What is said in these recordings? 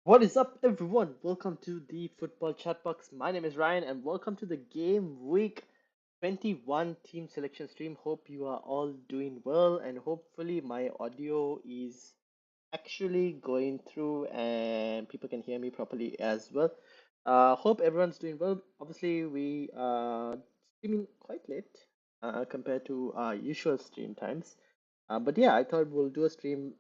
What is up, everyone? Welcome to the Football Chatbox. My name is Ryan, and welcome to the Game Week 21 team selection stream. Hope you are all doing well, and hopefully, my audio is actually going through and people can hear me properly as well. Hope everyone's doing well. Obviously, we are streaming quite late compared to our usual stream times. But yeah, I thought we'll do a stream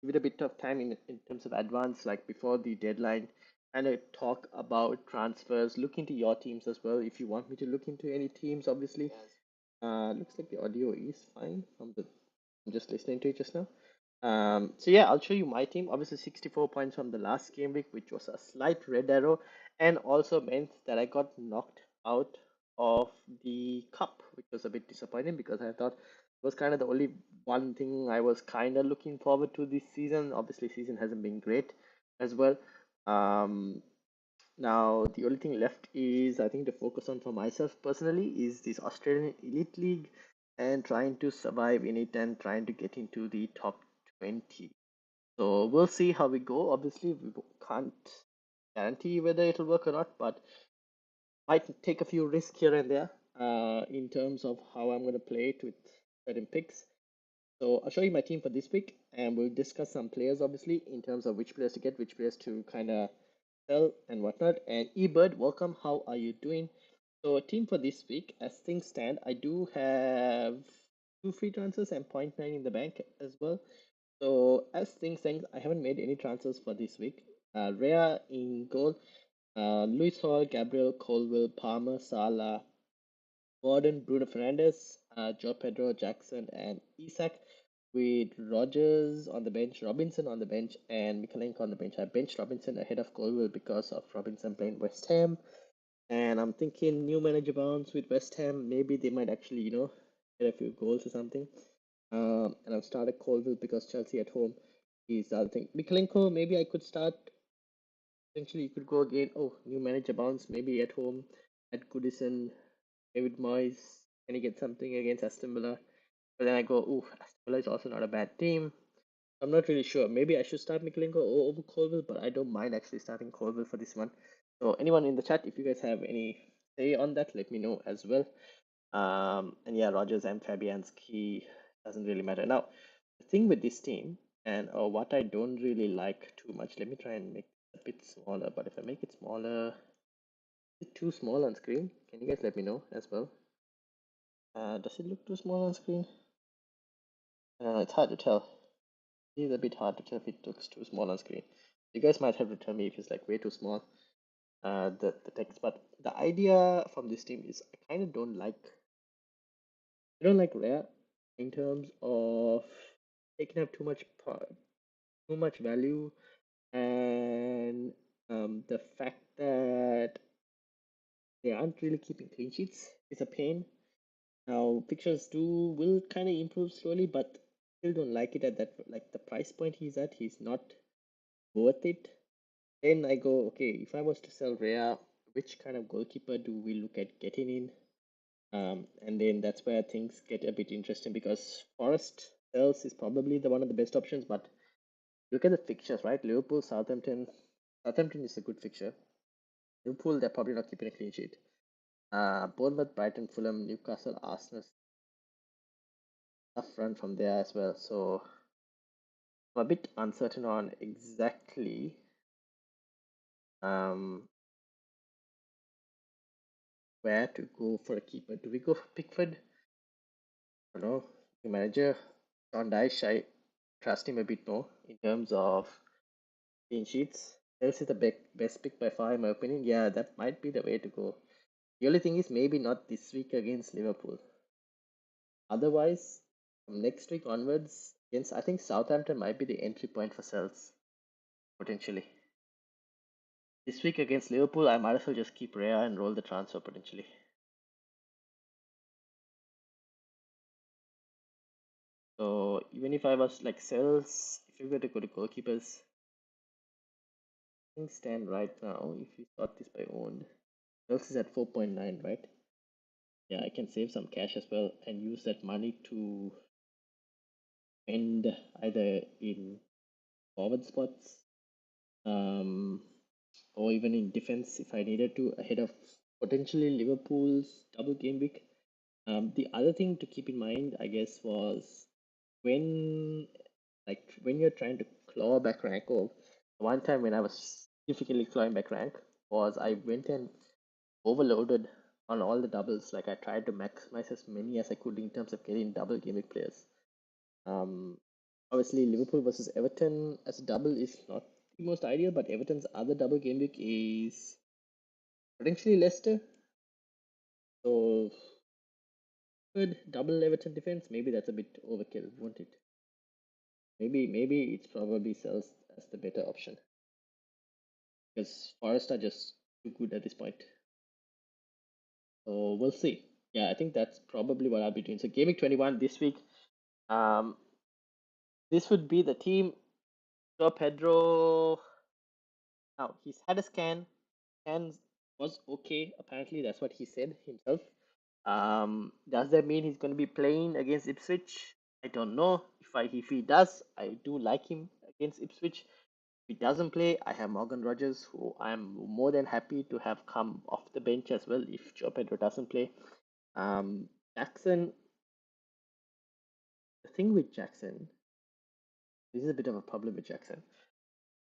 with a bit of time in terms of advance, like before the deadline, and talk about transfers, look into your teams as well. If you want me to look into any teams, obviously. Looks like the audio is fine from the I'm just listening to it just now. So yeah, I'll show you my team. Obviously, 64 points from the last game week, which was a slight red arrow, and also meant that I got knocked out of the cup, which was a bit disappointing because I thought it was kind of the only one thing I was kind of looking forward to this season. Obviously, season hasn't been great as well. Um, Now, the only thing left is I think to focus on for myself personally is this Australian Elite League and trying to survive in it and trying to get into the top 20. So we'll see how we go. Obviously, we can't guarantee whether it'll work or not, but might take a few risks here and there in terms of how I'm going to play it with certain picks. So I'll show you my team for this week, and we'll discuss some players, obviously, in terms of which players to get, which players to kind of sell and whatnot. And Ebird, welcome. How are you doing? So, a team for this week, as things stand, I do have two free transfers and point 0.9 in the bank as well. So, as things stand, I haven't made any transfers for this week. Rhea in goal, Luis Hall, Gabriel, Colville, Palmer, Salah, Gordon, Bruno Fernandes, Joe Pedro, Jackson, and Isak, with Rogers on the bench, Robinson on the bench, and Mikalenko on the bench. I benched Robinson ahead of Colwell because of Robinson playing West Ham, and I'm thinking new manager bounce with West Ham. Maybe they might actually, get a few goals or something. And I've started Colville because Chelsea at home is the other thing. Mikalenko, maybe I could start. Potentially, you could go again. Oh, new manager bounce. Maybe at home at Goodison, David Moyes. Can he get something against Aston Villa? But then I go, ooh, Aston Villa is also not a bad team. I'm not really sure. Maybe I should start Mikalenko over Colville, but I don't mind actually starting Colville for this one. So anyone in the chat, if you guys have any say on that, let me know as well. And yeah, Rogers and Fabianski doesn't really matter. Now, the thing with this team, and what I don't really like too much, let me try and make it a bit smaller. But if I make it smaller, is it too small on screen? Can you guys let me know as well? Does it look too small on screen? It's hard to tell. It's a bit hard to tell if it looks too small on screen. You guys might have to tell me if it's like way too small, the text. But the idea from this team is I don't like Rare in terms of taking up too much value, and the fact that they aren't really keeping clean sheets is a pain. Now pictures do will kind of improve slowly, but still don't like it at that like the price point he's at. He's not worth it. Then I go, okay, if I was to sell Rhea, which kind of goalkeeper do we look at getting in? And then that's where things get a bit interesting because Forest sells is probably the one of the best options, but look at the fixtures, right? Liverpool, Southampton. Southampton is a good fixture. Liverpool, they're probably not keeping a clean sheet. Bournemouth, Brighton, Fulham, Newcastle, Arsenal, tough run from there as well. So I'm a bit uncertain on exactly um, where to go for a keeper. Do we go for Pickford? I don't know. The manager, John Dyche, I trust him a bit more in terms of clean sheets. Else is the best pick by far, in my opinion. Yeah, that might be the way to go. The only thing is maybe not this week against Liverpool. Otherwise, from next week onwards, against I think Southampton might be the entry point for sales potentially. This week against Liverpool, I might as well just keep Rhea and roll the transfer potentially. So even if I was like sales, if you were to go to goalkeepers, things stand right now. If you sort this by owned, sales is at 4.9, right? Yeah, I can save some cash as well and use that money to spend either in forward spots um, or even in defense if I needed to, ahead of potentially Liverpool's double game week. The other thing to keep in mind, I guess, was when when you're trying to claw back rank, or one time when I was significantly clawing back rank, was I went and overloaded on all the doubles. Like I tried to maximize as many as I could in terms of getting double game week players. Um, Obviously, Liverpool versus Everton as a double is not the most ideal, but Everton's other double game week is potentially Leicester. So, good double Everton defense. Maybe that's a bit overkill, won't it? Maybe it's probably sells as the better option because Forest are just too good at this point. So we'll see. Yeah, I think that's probably what I'll be doing. So Game Week 21 this week. Um, this would be the team. Joe Pedro. Now he's had a scan. Scan was okay. Apparently, that's what he said himself. Does that mean he's going to be playing against Ipswich? I don't know. If he does, I do like him against Ipswich. If he doesn't play, I have Morgan Rogers, who I'm more than happy to have come off the bench as well if Joe Pedro doesn't play. Jackson, the thing with Jackson, this is a bit of a problem with Jackson.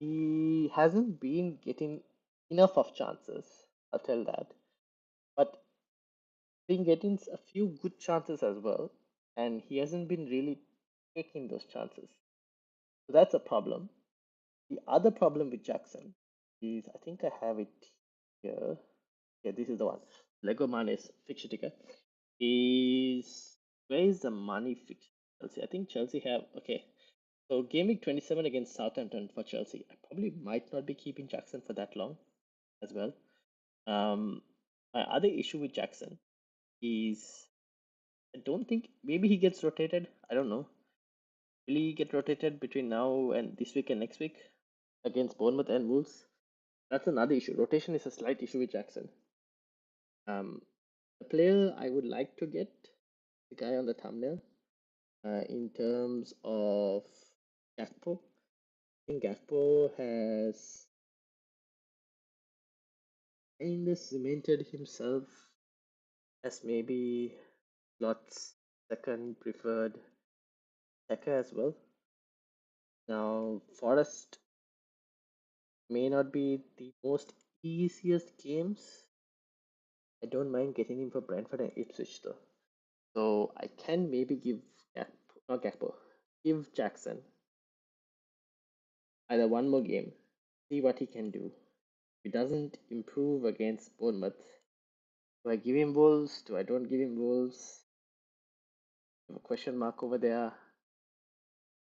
He hasn't been getting enough of chances, I'll tell that. But been getting a few good chances as well, and he hasn't been really taking those chances. So that's a problem. The other problem with Jackson is I think I have it here. Yeah, this is the one. Lego Mane's fixture ticker is where is the money fixture? Chelsea. I think Chelsea have okay. So game week 27 against Southampton for Chelsea. I probably might not be keeping Jackson for that long as well. My other issue with Jackson is I don't think maybe he gets rotated. I don't know. Will he get rotated between now and this week and next week against Bournemouth and Wolves? That's another issue. Rotation is a slight issue with Jackson. The player I would like to get, the guy on the thumbnail, in terms of Gakpo. I think Gakpo has kind of cemented himself as maybe Lot's second preferred attacker as well. Now, Forest may not be the most easiest games. I don't mind getting him for Brentford and Ipswich though. So I can maybe give not Gakpo, give Jackson either one more game, see what he can do. If he doesn't improve against Bournemouth, do I give him Wolves? Do I don't give him Wolves? I have a question mark over there.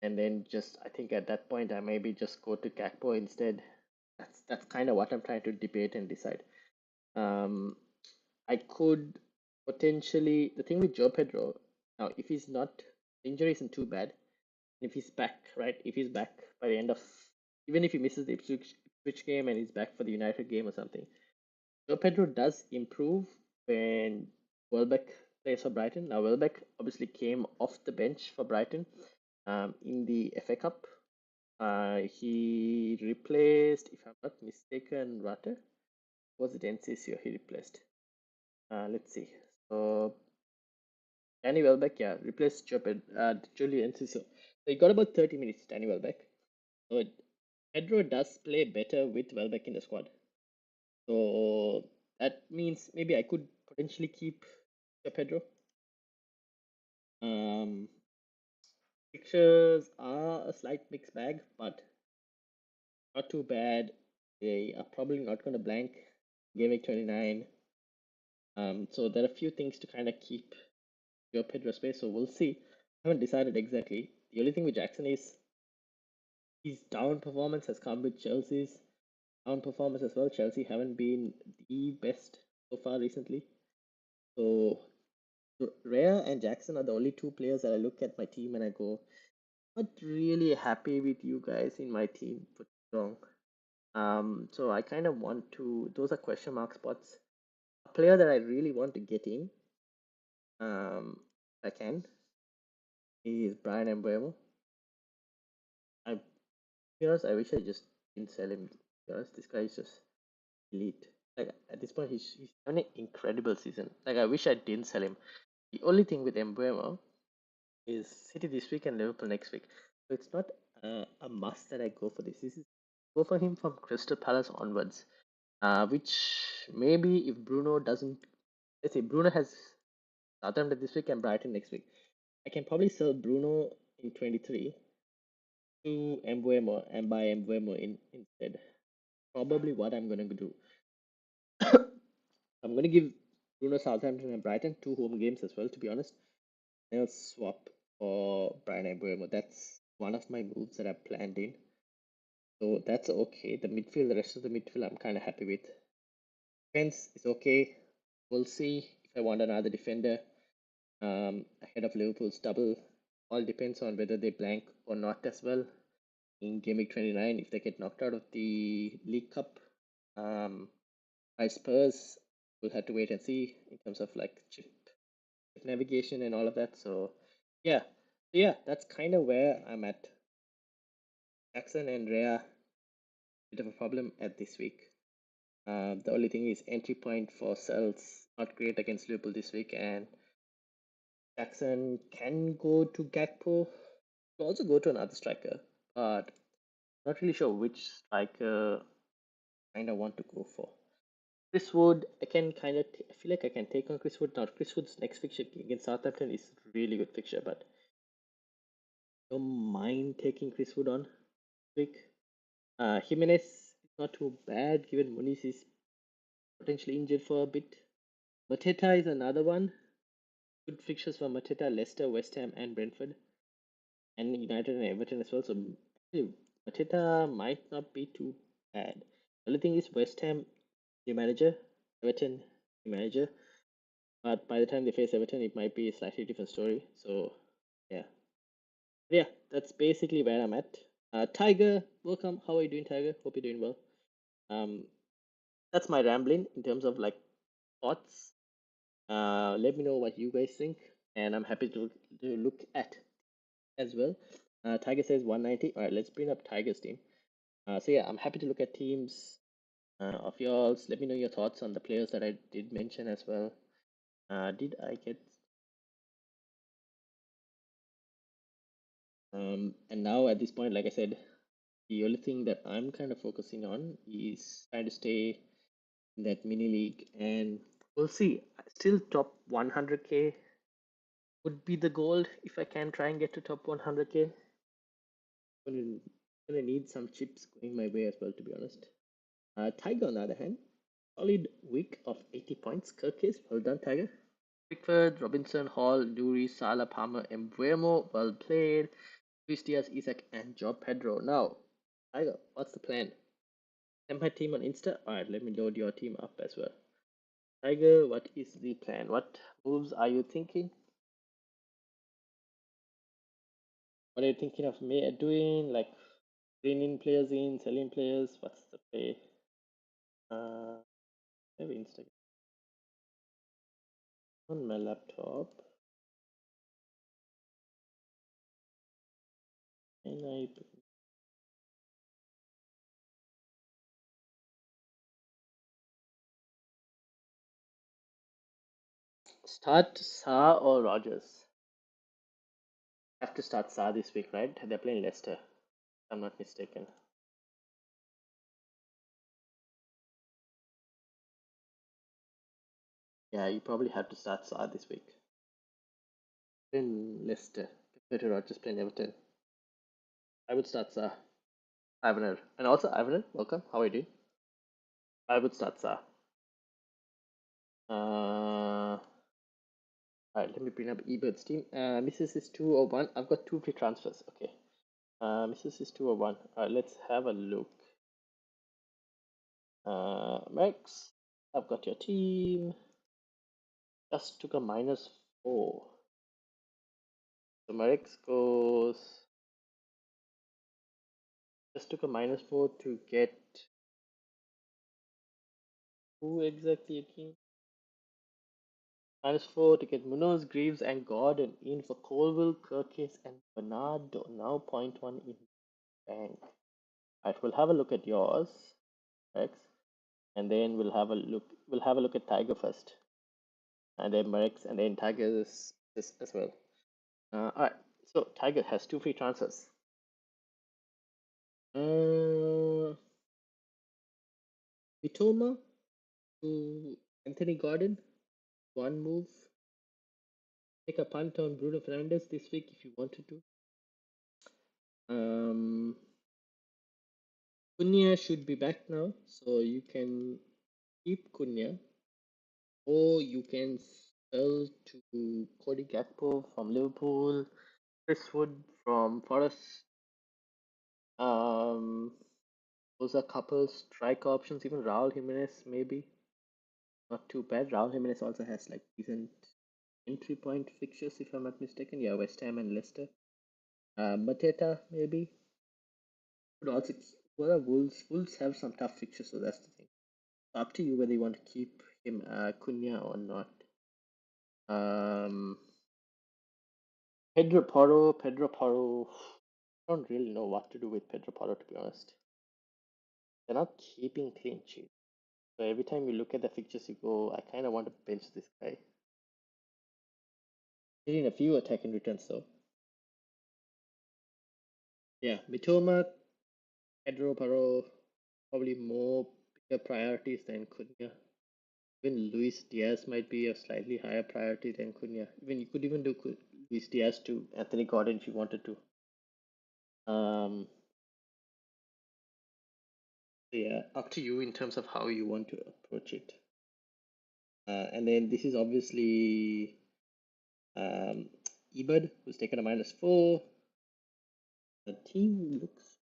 And then just I think at that point I maybe just go to Gakpo instead. That's kind of what I'm trying to debate and decide. Um, I could potentially the thing with Joe Pedro now if he's not injury isn't too bad. If he's back, right? If he's back by the end of even if he misses the Ipswich game and he's back for the United game or something, Joe Pedro does improve when Welbeck plays for Brighton. Now Welbeck obviously came off the bench for Brighton in the FA Cup. He replaced, if I'm not mistaken, Rutter. Was it NCCO he replaced? Let's see. So Danny Welbeck, yeah, replaced Julian Enciso. So he got about 30 minutes, Danny Welbeck. So Pedro does play better with Welbeck in the squad. So that means maybe I could potentially keep Pedro. Um, Pictures are a slight mixed bag, but not too bad. They are probably not going to blank. Game week 29. So there are a few things to kind of keep your Pedro space. So we'll see. I haven't decided exactly. The only thing with Jackson is his down performance has come with Chelsea's down performance as well. Chelsea haven't been the best so far recently. So Rhea and Jackson are the only two players that I look at my team and I go, not really happy with you guys in my team for too long. So I kind of want to. Those are question mark spots. A player that I really want to get in, if I can, is Brian Mbuemo. I, to be honest, I wish I just didn't sell him. To be honest, this guy is just elite. Like at this point, he's done an incredible season. Like I wish I didn't sell him. The only thing with Embuemo is City this week and Liverpool next week. So it's not a must that I go for this. This is go for him from Crystal Palace onwards. Which maybe if Bruno doesn't, let's say Bruno has Southampton this week and Brighton next week, I can probably sell Bruno in 23 to Embuemo and buy Embuemo instead. Probably what I'm gonna do. I'm gonna give Bruno Southampton and Brighton two home games as well. To be honest, and I'll swap for Brian Embuemo. That's one of my moves that I've planned in. So that's okay. The midfield, the rest of the midfield, I'm kind of happy with. Defense is okay. We'll see if I want another defender ahead of Liverpool's double. All depends on whether they blank or not as well in Game Week 29. If they get knocked out of the League Cup by Spurs, we'll have to wait and see in terms of like chip navigation and all of that. So yeah, that's kind of where I'm at. Jackson and Rhea, bit of a problem at this week. The only thing is entry point for Cells not great against Liverpool this week, and Jackson can go to Gakpo. Could also go to another striker, but not really sure which striker kind of want to go for. Chris Wood, I can kind of I feel like I can take on Chris Wood now. Chris Wood's next fixture against Southampton is really good fixture, but don't mind taking Chris Wood on week. Jimenez is not too bad given Muniz is potentially injured for a bit. Mateta is another one. Good fixtures for Mateta, Leicester, West Ham, and Brentford, and United and Everton as well. So actually, Mateta might not be too bad. The only thing is West Ham, the manager, Everton, the manager. But by the time they face Everton, it might be a slightly different story. So yeah, yeah, that's basically where I'm at. Tiger, welcome. How are you doing, Tiger? Hope you're doing well. Um, that's my rambling in terms of like thoughts. Let me know what you guys think, and I'm happy to look at as well. Tiger says 190. All right, let's bring up Tiger's team. So yeah, I'm happy to look at teams of yours. Let me know your thoughts on the players that I did mention as well. Did I get? And now at this point, like I said, the only thing that I'm kind of focusing on is trying to stay in that mini league, and we'll see. Still top 100k would be the goal if I can try and get to top 100k. Gonna need some chips going my way as well, to be honest. Tiger, on the other hand, solid week of 80 points. Kirkis, well done, Tiger. Pickford, Robinson, Hall, Nuri, Salah, Palmer, Embuemo, well played. Luis Diaz, Isaac, and Joe Pedro. Now, Tiger, what's the plan? Send my team on Insta. Alright, let me load your team up as well. Tiger, what is the plan? What moves are you thinking? What are you thinking of me doing? Like bringing players in, selling players? What's the play? Maybe Instagram on my laptop. And I start Sa or Rogers? Have to start Sa this week, right? They're playing Leicester, if I'm not mistaken. Yeah, you probably have to start Sa this week. In Leicester, compared to Rogers playing Everton. I would start Sa. Ivaner. And also Ivaner, welcome. How are you doing? I would start Sa. Alright, let me bring up eBird's team. Mrs. is 201. I've got two free transfers. Okay. Mrs. is 201. Alright, let's have a look. Max, I've got your team. Just took a -4. So Marex goes. Just took a -4 to get who exactly again? -4 to get Munoz, Greaves, and Gordon in for Colville, Kirkis, and Bernardo. Now 0.1 in bank. Right, we'll have a look at yours, Rex, and then we'll have a look. We'll have a look at Tiger first, and then Rex, and then Tiger this as well. All right. So Tiger has two free transfers. Mitoma to Anthony Gordon. One move. Take a punt on Bruno Fernandes this week if you wanted to. Cunha should be back now, so you can keep Cunha, or you can sell to Cody Gakpo from Liverpool, Chris Wood from Forest. Um, those are couple strike options. Even Raul Jimenez maybe not too bad. Raul Jimenez also has like decent entry point fixtures if I'm not mistaken. Yeah, West Ham and Leicester. Mateta maybe. But also, well, Wolves have some tough fixtures, so that's the thing. Up to you whether you want to keep him Cunha or not. Um, Pedro Porro. I don't really know what to do with Pedro Porro to be honest. They're not keeping clean sheet. So every time you look at the fixtures, you go, I kind of want to bench this guy. Getting a few attacking returns though. Yeah, Mitoma, Pedro Porro, probably more bigger priorities than Cunha. Even Luis Diaz might be a slightly higher priority than Cunha. Even you could even do Luis Diaz to Anthony Gordon if you wanted to. Um, yeah, up to you in terms of how you want to approach it. And then this is obviously Ebert, who's taken a -4. The team looks.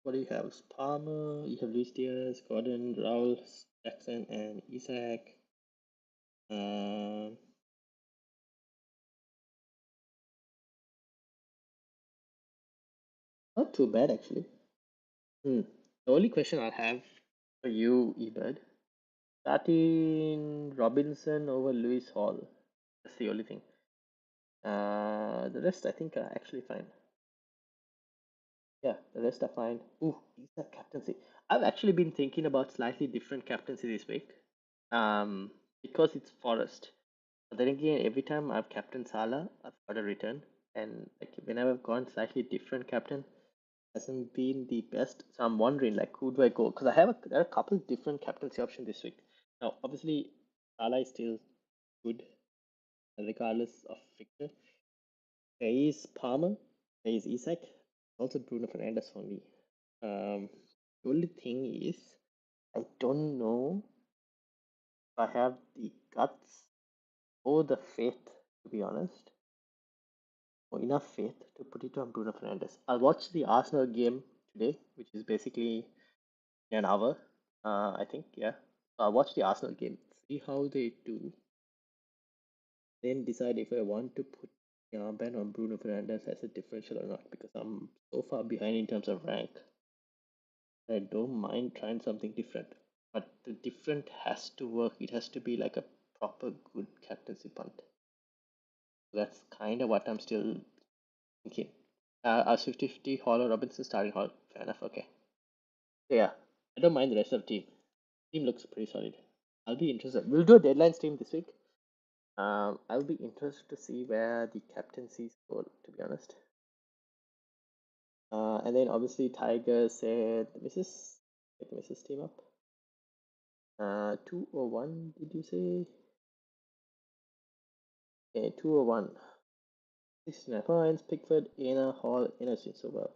What do you have? Palmer, you have Luis Diaz, Gordon, Raul, Jackson, and Isaac. Um, Not too bad actually. The only question I have for you, Ebert, starting Robinson over Lewis Hall. That's the only thing. The rest I think are actually fine. Yeah, the rest are fine. Ooh, Isaac captaincy. I've actually been thinking about slightly different captaincy this week. Because it's Forest. But then again, every time I've captained Salah, I've got a return. And like whenever I've gone slightly different captain, hasn't been the best. So I'm wondering like who do I go? Because there are a couple different captaincy options this week. Now, obviously, Salah is still good regardless of fixture. There is Palmer, there is Isak, also Bruno Fernandes for me. The only thing is, I don't know if I have the guts or the faith, to be honest, or enough faith to put it on Bruno Fernandes. I'll watch the Arsenal game today, which is basically in an hour, I think, yeah. I'll watch the Arsenal game, see how they do, then decide if I want to put the armband on Bruno Fernandes as a differential or not, because I'm so far behind in terms of rank. I don't mind trying something different, but the different has to work. It has to be like a proper good captaincy punt. That's kind of what I'm still thinking. Our 50-50 Hall or Robinson starting Hall. Fair enough. Okay. So yeah, I don't mind the rest of the team. Team looks pretty solid. I'll be interested. We'll do a deadline stream this week. I'll be interested to see where the captaincies go. To be honest. And then obviously Tiger said Mrs. Get the Mrs. team up. 201. Did you say? Okay, 201. 69 points. Pickford, Aina, Hall, Innocent, so well.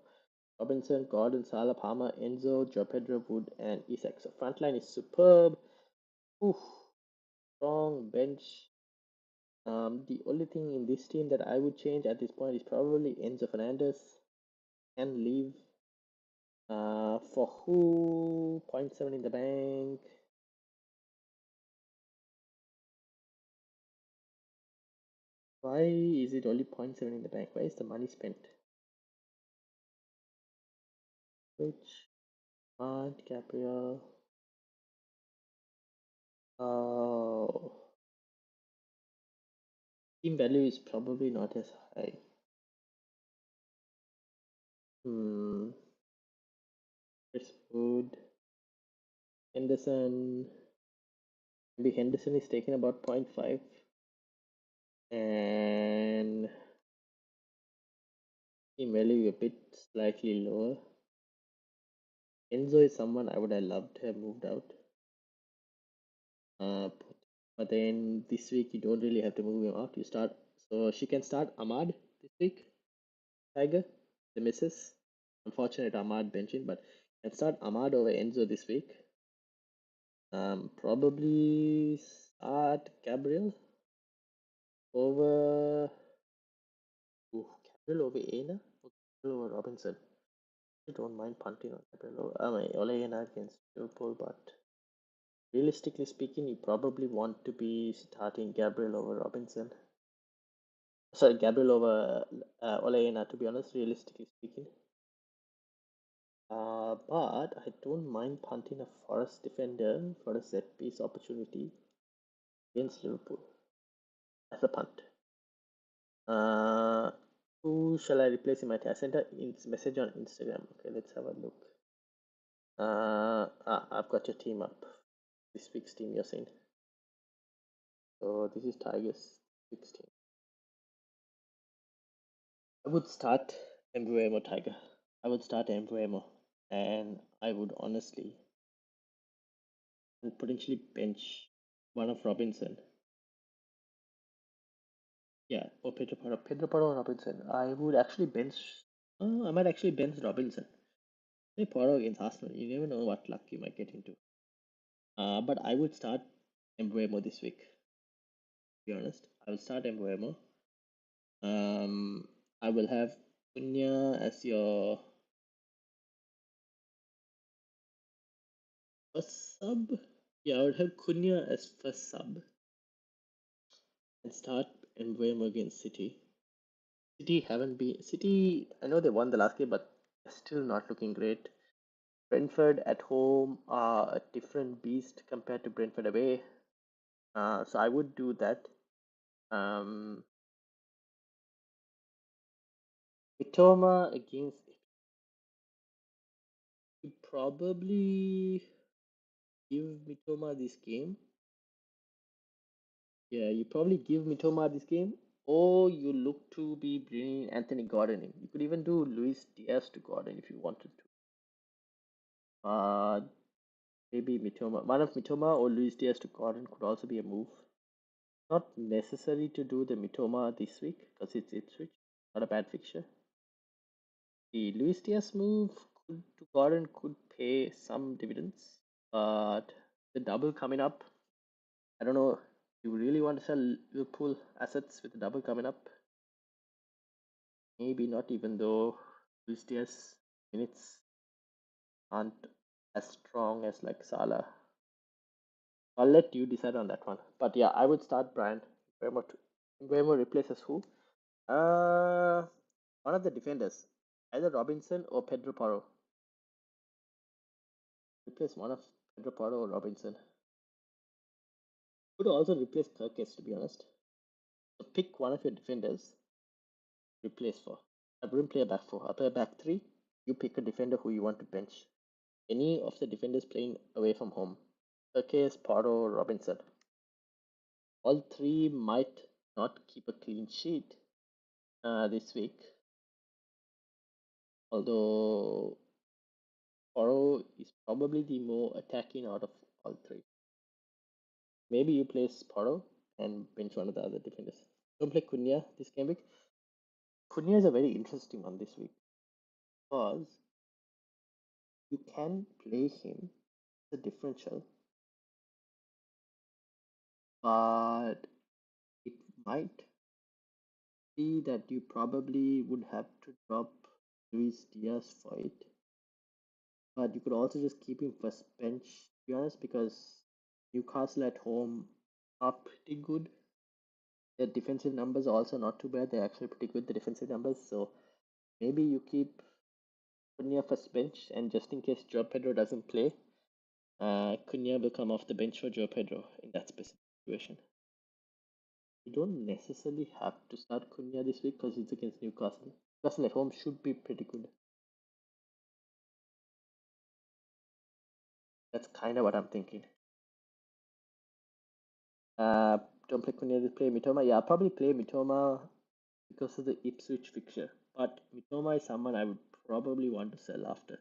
Robinson, Gordon, Salah, Palmer, Enzo, Joe Pedro, Wood, and Isak. So frontline is superb. Oof, strong bench. The only thing in this team that I would change at this point is probably Enzo Fernandez and leave. For who? 0.7 in the bank. Why is it only 0.7 in the bank? Where is the money spent? Which? Aunt Gabriel. Oh. Team value is probably not as high. Hmm. Wood, Henderson. Maybe Henderson is taking about 0.5, and team value a bit slightly lower. Enzo is someone I would have loved to have moved out. But then this week you don't really have to move him out. You start, so she can start Ahmad this week. Tiger, the missus. Unfortunate Ahmad benching, but can start Ahmad over Enzo this week. Probably start Gabriel over. Gabriel over Aina or Gabriel over Robinson. I don't mind punting on Gabriel. Ole Aina against Liverpool, but realistically speaking, you probably want to be starting Gabriel over Robinson. Sorry, Gabriel over Ole Aina, to be honest, realistically speaking. But I don't mind punting a Forest defender for a set piece opportunity against Liverpool as a punt. Who shall I replace in my team? I sent a message on Instagram. Okay, let's have a look. I've got your team up. This week's team you're saying. So this is Tigers 16. I would start Embuemo Tiger. I would start Embuemo, and I would honestly and potentially bench one of Robinson. Yeah, or Pedro Porro. Pedro Porro or Robinson. I would actually bench. I might actually bench Robinson. Play Porro against Arsenal. You never know what luck you might get into. But I would start Embuemo this week. To be honest, I will start Embuemo. I will have Cunha as your first sub. Yeah, I would have Cunha as first sub and start Embuemo against City. City haven't been City. I know they won the last game, but they're still not looking great. Brentford at home are a different beast compared to Brentford away. So I would do that. Mitoma against you probably give Mitoma this game. Yeah, you probably give Mitoma this game, or you look to be bringing Anthony Gordon in. You could even do Luis Diaz to Gordon if you wanted to. Maybe Mitoma, one of Mitoma or Luis Diaz to Gordon could also be a move. Not necessary to do the Mitoma this week because it's Ipswich, not a bad fixture. The Luis Diaz move to Gordon could pay some dividends, but the double coming up, I don't know. You really want to sell Liverpool assets with the double coming up? Maybe not, even though Luis Diaz minutes aren't as strong as like Salah. I'll let you decide on that one. But yeah, I would start Brian. Mbeumo replaces who? One of the defenders, either Robinson or Pedro Porro. Replace one of Pedro Porro or Robinson. Could also replace Kirkes, to be honest. So pick one of your defenders. Replace for. I wouldn't play a back four. I'll play a back three. You pick a defender who you want to bench. Any of the defenders playing away from home. Kirkes, Porro, Robinson. All three might not keep a clean sheet this week. Although Porro is probably the more attacking out of all three. Maybe you place Porro and bench one of the other defenders. Don't play Cunha this game week. Cunha is a very interesting one this week because you can play him as a differential, but it might be that you probably would have to drop Luis Diaz for it. But you could also just keep him first bench, to be honest, because Newcastle at home are pretty good. Their defensive numbers are also not too bad. They're actually pretty good, the defensive numbers. So maybe you keep Cunha first bench, and just in case Joe Pedro doesn't play, Cunha will come off the bench for Joe Pedro in that specific situation. You don't necessarily have to start Cunha this week because it's against Newcastle. Newcastle at home should be pretty good. That's kind of what I'm thinking. Uh, don't play Mitoma. Yeah, I'll probably play Mitoma because of the Ipswich fixture. But Mitoma is someone I would probably want to sell after.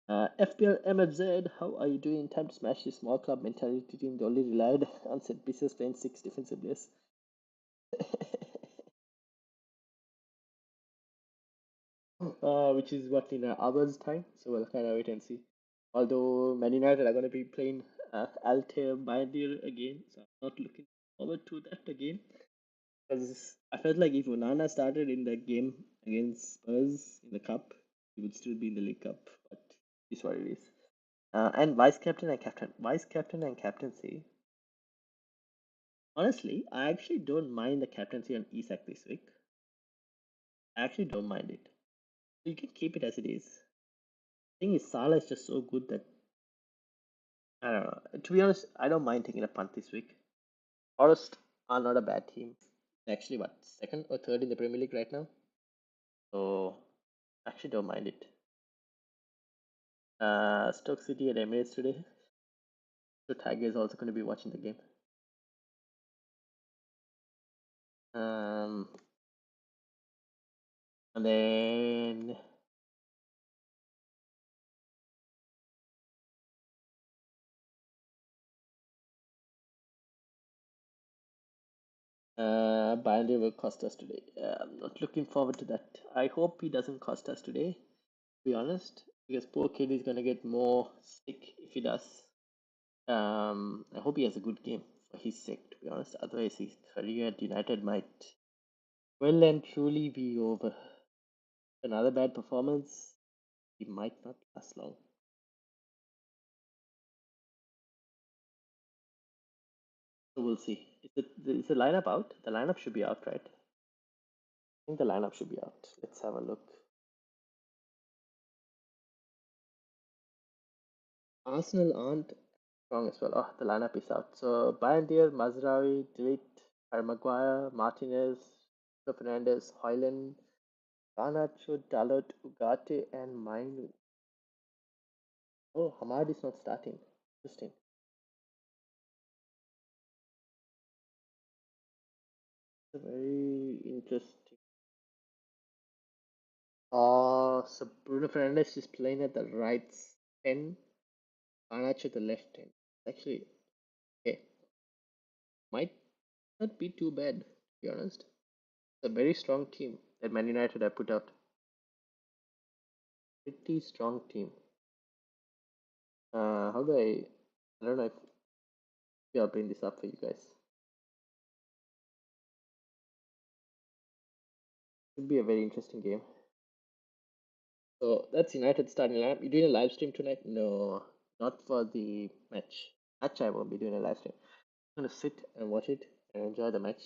FPL MFZ, how are you doing? Time to smash this small club mentality team. They only relied on set pieces playing 6 defensive players. Which is what in an hour's time. So we'll kind of wait and see. Although Man United are going to be playing Altair Bayern again, so I'm not looking forward to that again. Because I felt like if Onana started in the game against Spurs in the cup, he would still be in the League Cup. But it's what it is. And vice captain and captaincy. Honestly, I actually don't mind the captaincy on Isak this week. I actually don't mind it. You can keep it as it is. The thing is, Salah is just so good that I don't know. To be honest, I don't mind taking a punt this week. Forest are not a bad team. They're actually, what, second or third in the Premier League right now? So, I actually don't mind it. Stoke City at Emirates today. So, Tiger is also going to be watching the game. And then Burnley will cost us today. I'm not looking forward to that. I hope he doesn't cost us today, to be honest, because poor kid is going to get more sick if he does. I hope he has a good game for his sake, to be honest. Otherwise, his career at United might well and truly be over. Another bad performance, he might not last long. So we'll see. Is the lineup out? The lineup should be out, right? I think the lineup should be out. Let's have a look. Arsenal aren't strong as well. Oh, the lineup is out. So Bayandir, Mazraoui, Delete, Harry Maguire, Martinez, Fernandez, Hoyland, Garnacho, Dalot, Ugarte, and Mainu. Oh, Hamad is not starting. Interesting. Very interesting. So Bruno Fernandes is playing at the right 10, Garnacho at the left 10. Actually, okay, might not be too bad, to be honest. It's a very strong team that Man United have put out. Pretty strong team. How do I don't know if I'll bring this up for you guys. Should be a very interesting game. So that's United starting lineup. You doing a live stream tonight? No, not for the match. Match I won't be doing a live stream. I'm gonna sit and watch it and enjoy the match.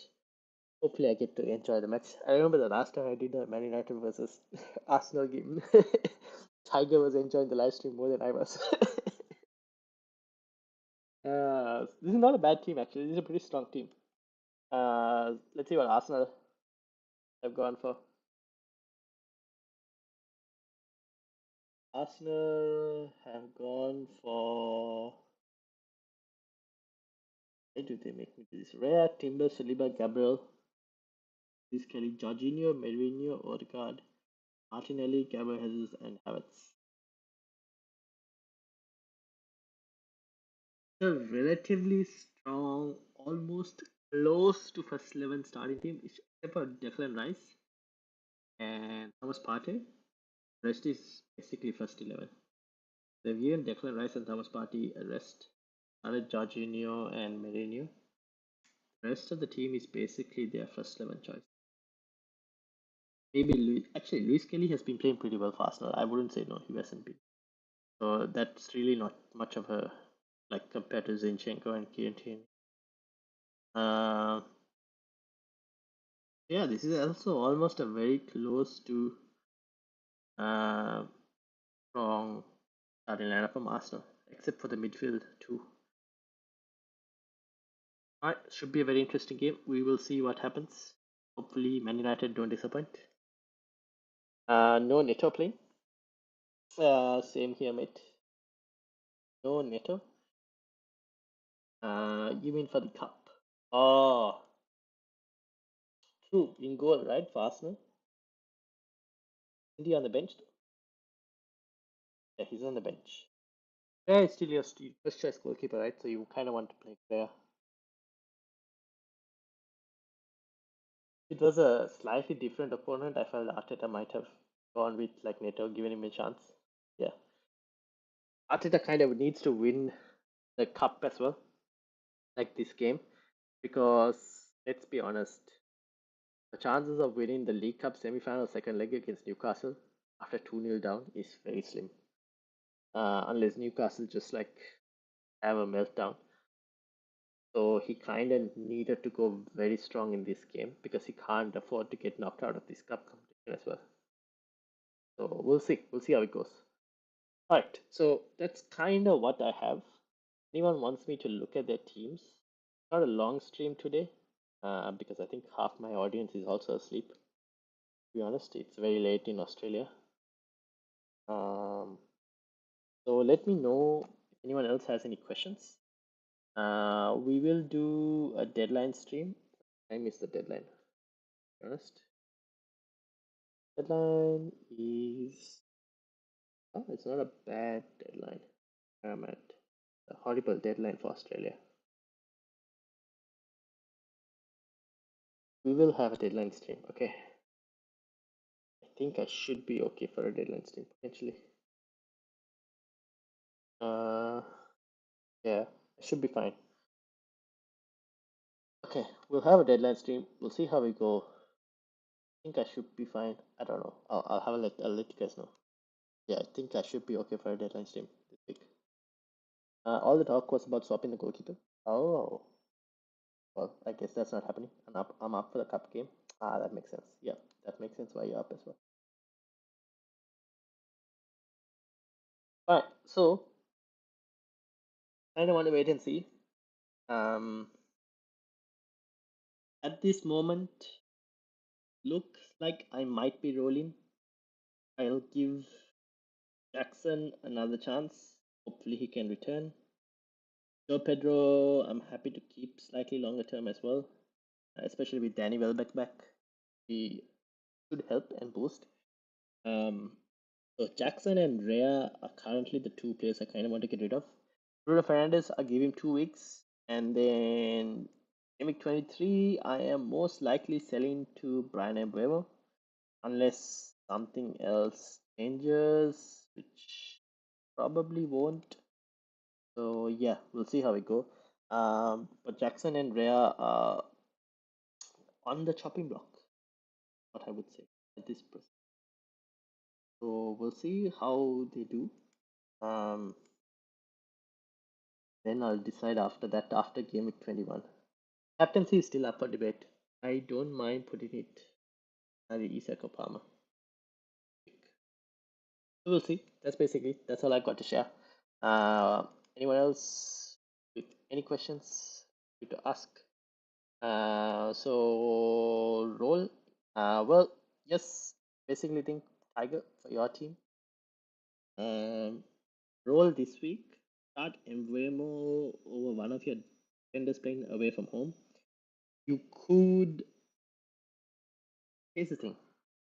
Hopefully, I get to enjoy the match. I remember the last time I did the Man United versus Arsenal game. Tiger was enjoying the live stream more than I was. This is not a bad team actually. This is a pretty strong team. Let's see what Arsenal have gone for. Arsenal have gone for. Where do they make me do this? Rare, Timber, Saliba, Gabriel, this Kelly, Jorginho, Mourinho, Odegaard, Martinelli, Gabriel Jesus, and Havertz. A relatively strong, almost close to first 11 starting team, except for Declan Rice and Thomas Partey. The rest is basically first 11. They've given Declan Rice and Thomas Partey a rest. Added Jorginho and Mourinho. The rest of the team is basically their first 11 choice. Maybe Luis Kelly has been playing pretty well for Arsenal. I wouldn't say no, he hasn't been. So that's really not much of a like compared to Zinchenko and Kieran. Yeah, this is also almost a very close to strong starting lineup from Arsenal, except for the midfield too. Alright, should be a very interesting game. We will see what happens. Hopefully, Man United don't disappoint. No Neto playing. Same here, mate. No Neto. You mean for the cup? Oh, true. In goal, right? For Arsenal. Isn't he on the bench? Yeah, he's on the bench. Yeah, it's still your first choice goalkeeper, right? So you kind of want to play there. It was a slightly different opponent. I felt Arteta might have gone with like Neto, given him a chance. Yeah, Arteta kind of needs to win the cup as well, like this game, because let's be honest, the chances of winning the League Cup semi-final second leg against Newcastle after 2-0 down is very slim. Unless Newcastle just like have a meltdown. So he kind of needed to go very strong in this game because he can't afford to get knocked out of this cup competition as well. So we'll see. We'll see how it goes. All right. So that's kind of what I have. Anyone wants me to look at their teams? Not a long stream today because I think half my audience is also asleep. To be honest, it's very late in Australia. Um, so let me know if anyone else has any questions. We will do a deadline stream. I missed the deadline. To be honest, deadline is it's not a bad deadline. I'm at a horrible deadline for Australia. We will have a deadline stream. Okay. I think I should be okay for a deadline stream potentially. Uh, yeah, I should be fine. Okay, we'll have a deadline stream. We'll see how we go. I think I should be fine. I don't know. I'll let you guys know. Yeah, I think I should be okay for a deadline stream this week. All the talk was about swapping the goalkeeper. Oh, well, I guess that's not happening. I'm up for the cup game. That makes sense. Yeah, that makes sense why you're up as well. Alright, so I don't want to wait and see. At this moment, looks like I might be rolling. I'll give Jackson another chance. Hopefully he can return. Joe Pedro, I'm happy to keep slightly longer term as well, especially with Danny Welbeck back. He should help and boost. So Jackson and Rhea are currently the two players I kind of want to get rid of. Bruno Fernandes, I'll give him 2 weeks. And then Gameweek 23, I am most likely selling to Brian Mbeumo unless something else changes, which probably won't. So yeah, we'll see how we go. But Jackson and Rhea are on the chopping block, what I would say at this point. So we'll see how they do. Um, then I'll decide after that, after game week 21. Captaincy is still up for debate. I don't mind putting it at the Isak or Palmer. So we'll see. That's all I've got to share. Uh, anyone else with any questions to ask? So roll. Well, yes. Basically, think Tiger for your team. Roll this week. Start Emblemo over one of your defenders playing away from home. You could. Here's the thing.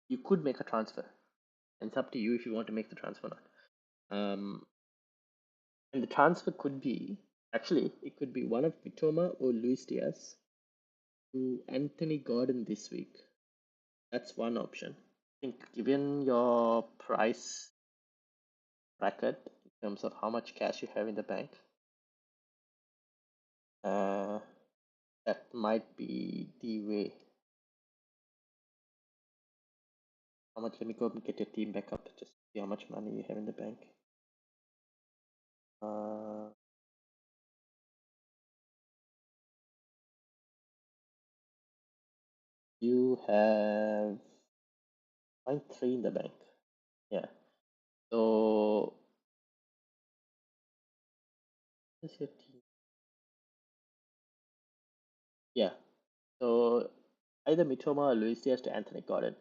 You could make a transfer, and it's up to you if you want to make the transfer or not. And the transfer could be actually it could be one of Mitoma or Luis Diaz to Anthony Gordon this week. That's one option. I think given your price bracket in terms of how much cash you have in the bank, uh, that might be the way. How much? Let me go and get your team back up just to see how much money you have in the bank. Uh, you have 0.3 in the bank. Yeah. So, what's your team? Yeah. So either Mitoma or Luis Diaz to Anthony Gordon.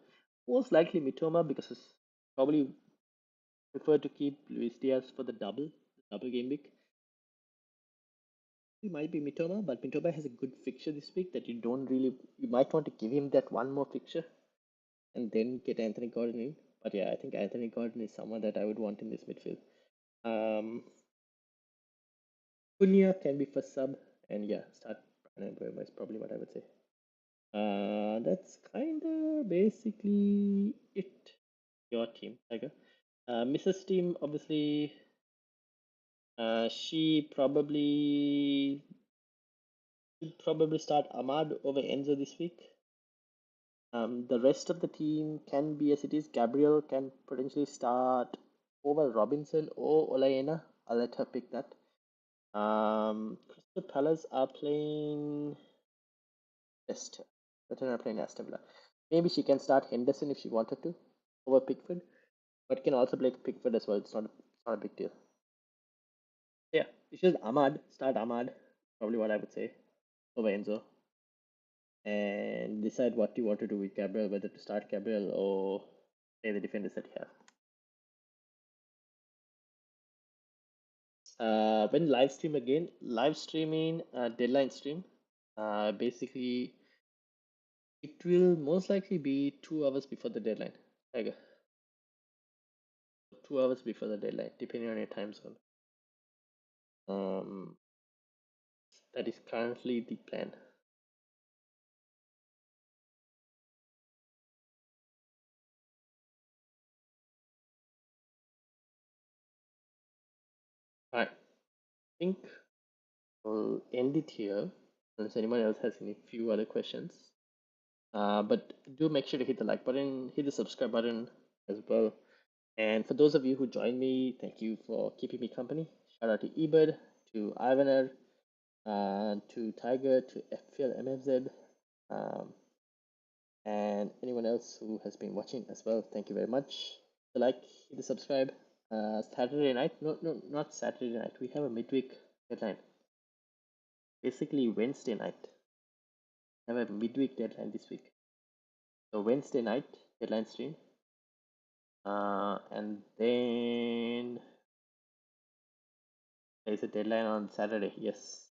Most likely Mitoma because it's probably prefer to keep Luis Diaz for the double game week. it might be Mitoma, but Mitoma has a good fixture this week that you might want to give him that one more fixture and then get Anthony Gordon in. But yeah, I think Anthony Gordon is someone that I would want in this midfield. Cunha can be first sub, and yeah, start Bryan Mbeumo is probably what I would say. That's kind of basically it. Your team, Tiger. Mrs. Team, obviously, she probably start Ahmad over Enzo this week. The rest of the team can be as it is. Gabriel can potentially start over Robinson or Olayena. I'll let her pick that. Crystal Palace are playing Leicester. Leicester are playing Aston Villa. Maybe she can start Henderson if she wanted to over Pickford, but can also play Pickford as well. It's not a big deal. Yeah, it's just Ahmad. Start Ahmad. Probably what I would say over Enzo, and decide what you want to do with Gabriel, whether to start Gabriel or play the defenders that you have. When live stream again, live streaming deadline stream. Basically, it will most likely be 2 hours before the deadline. Like 2 hours before the deadline, depending on your time zone. Um, that is currently the plan. Alright, I think we'll end it here unless anyone else has any few other questions. But do make sure to hit the like button, hit the subscribe button as well. And for those of you who joined me, thank you for keeping me company. Shout out to Ebert, to Ivaner, to Tiger, to FPL MFZ, and anyone else who has been watching as well. Thank you very much. The like, hit the subscribe. Saturday night, no, not Saturday night. We have a midweek deadline. Basically Wednesday night. I have a midweek deadline this week. So Wednesday night deadline stream. And then there is a deadline on Saturday. Yes.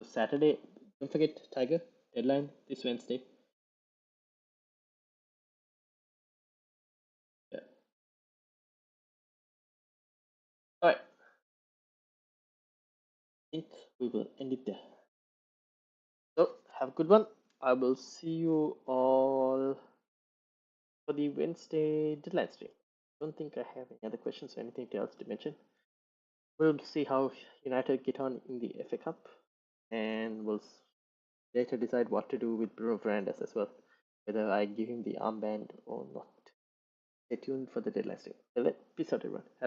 So Saturday, don't forget Tiger deadline this Wednesday. Yeah. All right. I think we will end it there. So have a good one. I will see you all for the Wednesday deadline stream. Don't think I have any other questions or anything else to mention. We'll see how United get on in the FA Cup, and we'll later decide what to do with Bruno Fernandes as well, whether I give him the armband or not. Stay tuned for the deadline stream. Till then, peace out, everyone. Have